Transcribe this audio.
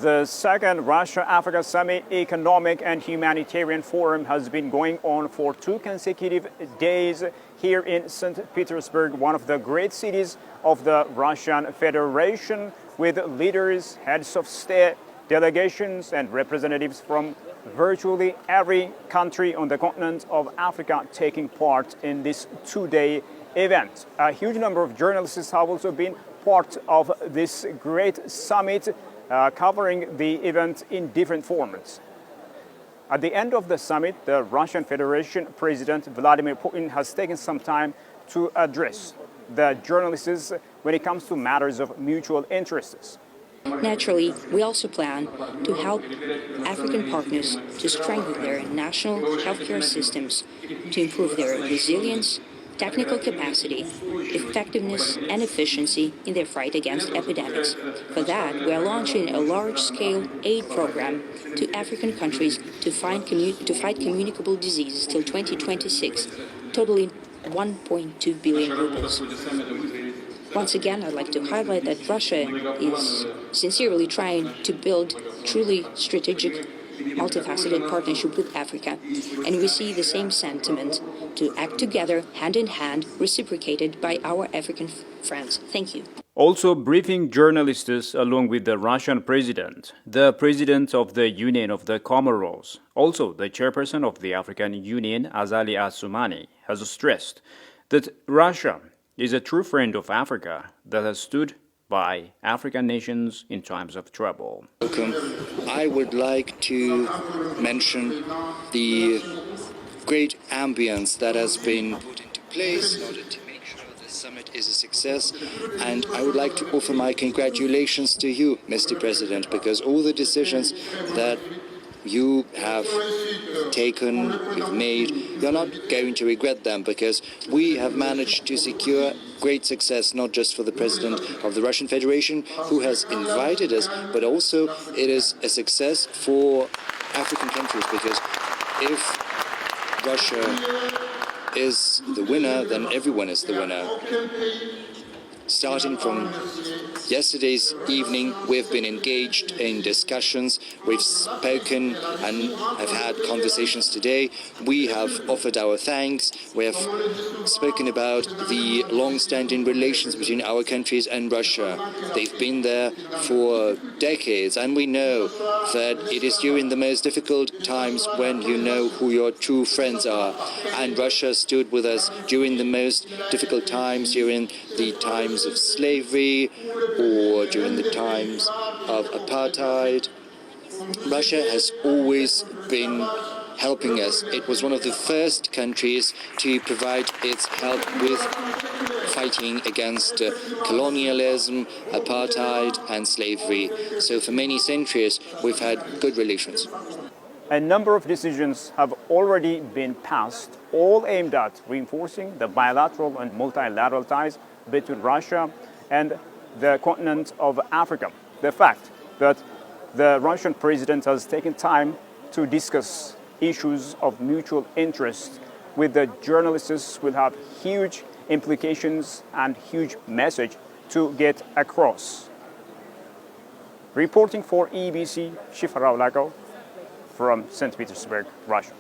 The second Russia-Africa Summit Economic and Humanitarian Forum has been going on for 2 consecutive days here in St. Petersburg, one of the great cities of the Russian Federation, with leaders, heads of state, delegations, and representatives from virtually every country on the continent of Africa taking part in this 2-day event. A huge number of journalists have also been part of this great summit, covering the event in different formats. At the end of the summit, the Russian Federation President Vladimir Putin has taken some time to address the journalists when it comes to matters of mutual interests. Naturally, we also plan to help African partners to strengthen their national healthcare systems, to improve their resilience, technical capacity, effectiveness, and efficiency in their fight against epidemics. For that, we are launching a large-scale aid program to African countries to fight communicable diseases till 2026, totaling 1.2 billion rubles. Once again, I'd like to highlight that Russia is sincerely trying to build truly strategic, multifaceted partnership with Africa, and we see the same sentiment to act together, hand in hand, reciprocated by our African friends. Thank you. Also briefing journalists along with the Russian president, the president of the Union of the Comoros, also the chairperson of the African Union, Azali Assoumani, has stressed that Russia is a true friend of Africa that has stood by African nations in times of trouble. I would like to mention the great ambience that has been put into place in order to make sure the summit is a success, and I would like to offer my congratulations to you, Mr. President, because all the decisions that you have taken, you've made, you're not going to regret them, because we have managed to secure great success, not just for the President of the Russian Federation, who has invited us, but also it is a success for African countries, because if Russia is the winner, then everyone is the winner. Starting from yesterday's evening, we've been engaged in discussions, we've spoken and have had conversations today. We have offered our thanks, we have spoken about the long-standing relations between our countries and Russia. They've been there for decades, and we know that it is during the most difficult times when you know who your true friends are. And Russia stood with us during the most difficult times, during the times of slavery or during the times of apartheid. Russia has always been helping us. It was one of the first countries to provide its help with fighting against colonialism, apartheid and slavery. So for many centuries we've had good relations. A number of decisions have already been passed, all aimed at reinforcing the bilateral and multilateral ties between Russia and the continent of Africa. The fact that the Russian president has taken time to discuss issues of mutual interest with the journalists will have huge implications and huge message to get across. Reporting for EBC, Shifa Raulako from St. Petersburg, Russia.